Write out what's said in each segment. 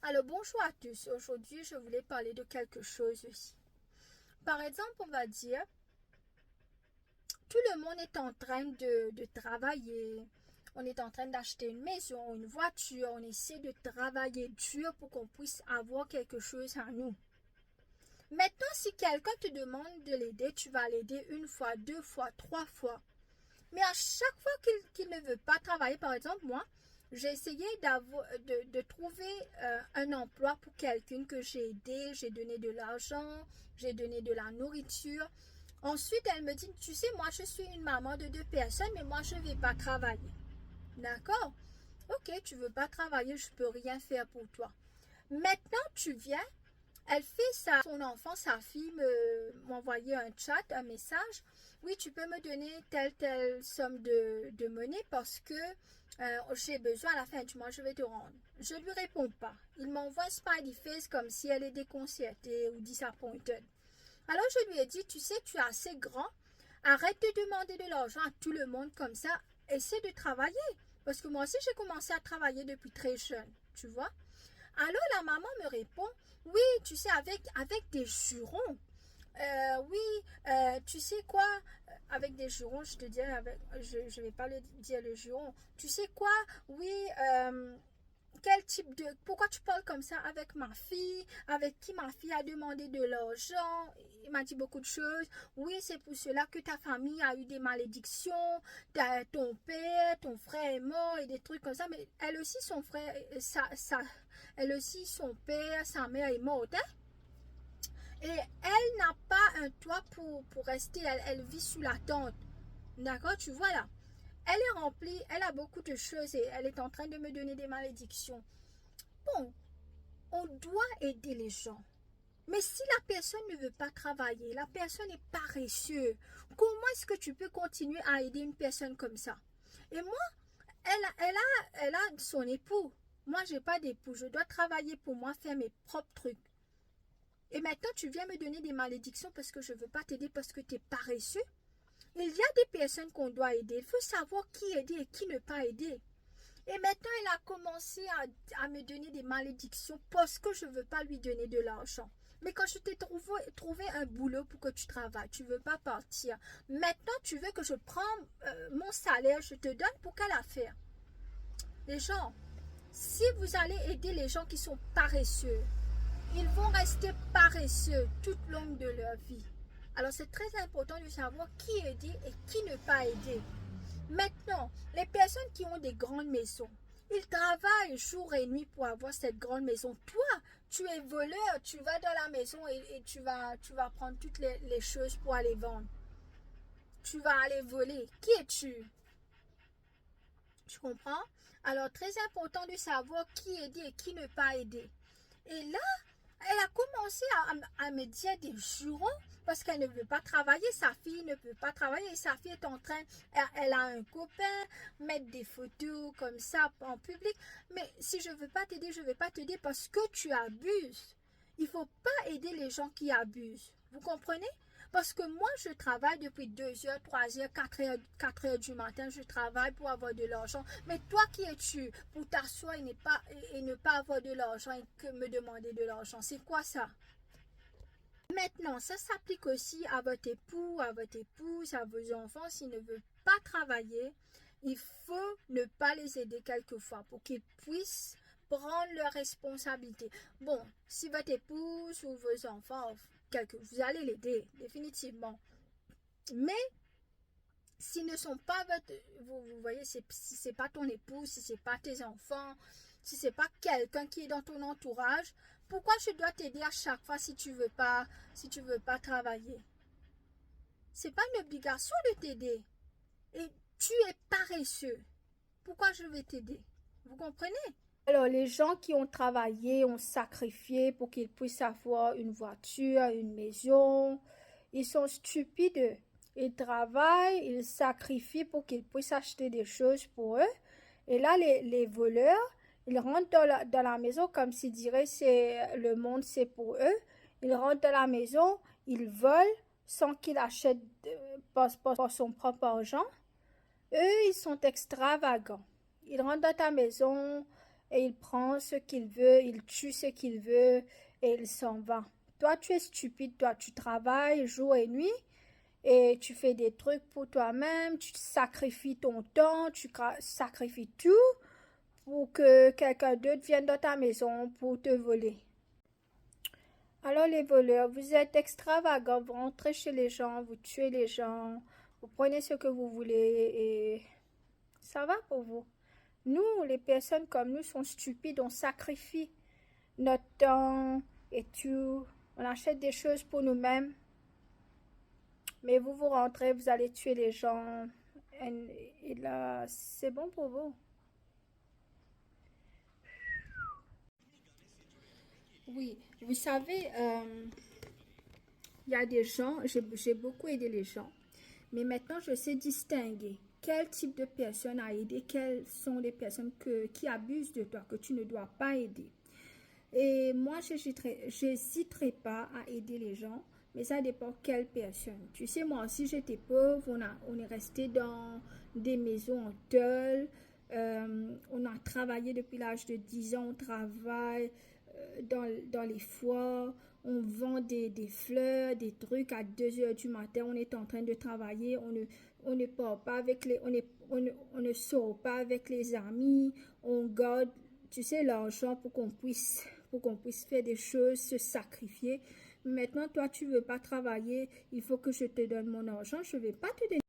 Alors bonjour à tous, aujourd'hui je voulais parler de quelque chose aussi. Par exemple, on va dire, tout le monde est en train de travailler, on est en train d'acheter une maison, une voiture, on essaie de travailler dur pour qu'on puisse avoir quelque chose à nous. Maintenant, si quelqu'un te demande de l'aider, tu vas l'aider une fois, deux fois, trois fois. Mais à chaque fois qu'il ne veut pas travailler, par exemple, moi, j'ai essayé de trouver un emploi pour quelqu'un que j'ai aidé, j'ai donné de l'argent, j'ai donné de la nourriture. Ensuite, elle me dit, tu sais, moi, je suis une maman de deux personnes, mais moi, je ne vais pas travailler. D'accord? Ok, tu ne veux pas travailler, je ne peux rien faire pour toi. Maintenant, tu viens, elle fait ça. Son enfant, sa fille m'envoyait un chat, un message. Oui, tu peux me donner telle somme de monnaie parce que j'ai besoin à la fin du mois, je vais te rendre. Je ne lui réponds pas. Il m'envoie un smiley face comme si elle est déconcertée ou disappointed. Alors je lui ai dit, tu sais, tu es assez grand. Arrête de demander de l'argent à tout le monde comme ça. Essaie de travailler. Parce que moi aussi, j'ai commencé à travailler depuis très jeune. Tu vois? Alors la maman me répond, oui, tu sais, avec des jurons. Oui, tu sais quoi, avec des jurons, je te dis, je ne vais pas le dire le juron. Tu sais quoi, oui, quel type de... Pourquoi tu parles comme ça avec ma fille? Avec qui ma fille a demandé de l'argent? Il m'a dit beaucoup de choses. Oui, c'est pour cela que ta famille a eu des malédictions. Ton père, ton frère est mort et des trucs comme ça. Mais elle aussi, son frère, elle aussi, son père, sa mère est morte. Hein? Et elle n'a pas un toit pour rester. Elle vit sous la tente. D'accord, tu vois là. Elle est remplie, elle a beaucoup de choses et elle est en train de me donner des malédictions. Bon, on doit aider les gens. Mais si la personne ne veut pas travailler, la personne est paresseuse, comment est-ce que tu peux continuer à aider une personne comme ça? Et moi, elle a son époux. Moi, je n'ai pas d'époux. Je dois travailler pour moi, faire mes propres trucs. Et maintenant, tu viens me donner des malédictions parce que je ne veux pas t'aider parce que tu es paresseux. Il y a des personnes qu'on doit aider. Il faut savoir qui aider et qui ne pas aider. Et maintenant, elle a commencé à me donner des malédictions parce que je ne veux pas lui donner de l'argent. Mais quand je t'ai trouvé un boulot pour que tu travailles, tu ne veux pas partir. Maintenant, tu veux que je prenne mon salaire, je te donne pour quelle affaire? Les gens, si vous allez aider les gens qui sont paresseux, ils vont rester paresseux toute longue de leur vie. Alors, c'est très important de savoir qui aider et qui ne pas aider. Maintenant, les personnes qui ont des grandes maisons, ils travaillent jour et nuit pour avoir cette grande maison. Toi, tu es voleur, tu vas dans la maison et tu vas prendre toutes les choses pour aller vendre. Tu vas aller voler. Qui es-tu? Tu comprends? Alors, très important de savoir qui aider et qui ne pas aider. Et là, elle a commencé à me dire des jurons parce qu'elle ne veut pas travailler. Sa fille ne peut pas travailler. Sa fille est en train, elle a un copain, mettre des photos comme ça en public. Mais si je ne veux pas t'aider, je ne vais pas t'aider parce que tu abuses. Il ne faut pas aider les gens qui abusent. Vous comprenez? Parce que moi, je travaille depuis 2 heures, 3 heures, 4 heures du matin. Je travaille pour avoir de l'argent. Mais toi, qui es-tu pour t'asseoir et ne pas avoir de l'argent et que me demander de l'argent? C'est quoi ça? Maintenant, ça s'applique aussi à votre époux, à votre épouse, à vos enfants. S'ils ne veulent pas travailler, il faut ne pas les aider quelquefois pour qu'ils puissent prendre leurs responsabilités. Bon, si votre épouse ou vos enfants, vous allez l'aider, définitivement. Mais s'ils ne sont pas votre, vous voyez, si c'est pas ton épouse, si c'est pas tes enfants, si c'est pas quelqu'un qui est dans ton entourage, pourquoi je dois t'aider à chaque fois si tu veux pas travailler? C'est pas une obligation de t'aider. Et tu es paresseux. Pourquoi je vais t'aider? Vous comprenez? Alors, les gens qui ont travaillé, ont sacrifié pour qu'ils puissent avoir une voiture, une maison, ils sont stupides. Ils travaillent, ils sacrifient pour qu'ils puissent acheter des choses pour eux. Et là, les voleurs, ils rentrent dans la maison comme s'ils diraient c'est le monde, c'est pour eux. Ils rentrent dans la maison, ils volent sans qu'ils achètent par son propre argent. Eux, ils sont extravagants. Ils rentrent dans ta maison, et il prend ce qu'il veut, il tue ce qu'il veut et il s'en va. Toi, tu es stupide, toi, tu travailles jour et nuit et tu fais des trucs pour toi-même, tu sacrifies ton temps, sacrifies tout pour que quelqu'un d'autre vienne dans ta maison pour te voler. Alors les voleurs, vous êtes extravagants, vous rentrez chez les gens, vous tuez les gens, vous prenez ce que vous voulez et ça va pour vous. Nous, les personnes comme nous, sont stupides, on sacrifie notre temps et tout, on achète des choses pour nous-mêmes, mais vous rentrez, vous allez tuer les gens et là, c'est bon pour vous. Oui, vous savez, il y a des gens, j'ai beaucoup aidé les gens, mais maintenant je sais distinguer quel type de personnes à aider, quelles sont les personnes qui abusent de toi, que tu ne dois pas aider. Et moi, j'hésiterai pas à aider les gens, mais ça dépend quelle personne. Tu sais, moi aussi, j'étais pauvre, on est resté dans des maisons en tôle, on a travaillé depuis l'âge de 10 ans, on travaille dans les foires, on vend des fleurs, des trucs à 2 heures du matin, on est en train de travailler, on ne part pas avec on ne sort pas avec les amis, on garde, tu sais, l'argent pour qu'on puisse faire des choses, se sacrifier. Maintenant, toi, tu veux pas travailler, il faut que je te donne mon argent, je vais pas te donner.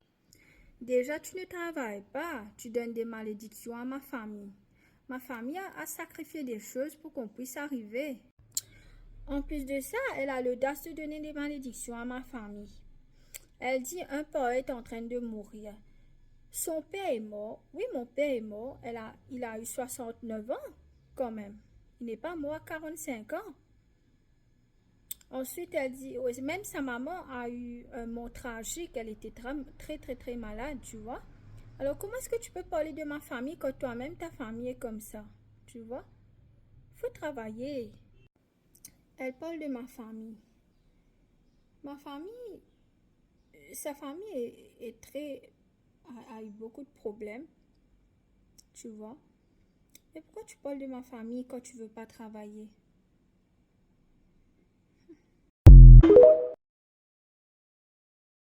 Déjà, tu ne travailles pas, tu donnes des malédictions à ma famille. Ma famille a sacrifié des choses pour qu'on puisse arriver. En plus de ça, elle a l'audace de donner des malédictions à ma famille. Elle dit un père est en train de mourir. Son père est mort. Oui, mon père est mort. Il a eu 69 ans quand même. Il n'est pas mort à 45 ans. Ensuite, elle dit, oui, même sa maman a eu un mort tragique. Elle était très malade, tu vois. Alors, comment est-ce que tu peux parler de ma famille quand toi-même, ta famille est comme ça? Tu vois? Il faut travailler. Elle parle de ma famille. Ma famille, sa famille est a eu beaucoup de problèmes, tu vois. Mais pourquoi tu parles de ma famille quand tu veux pas travailler?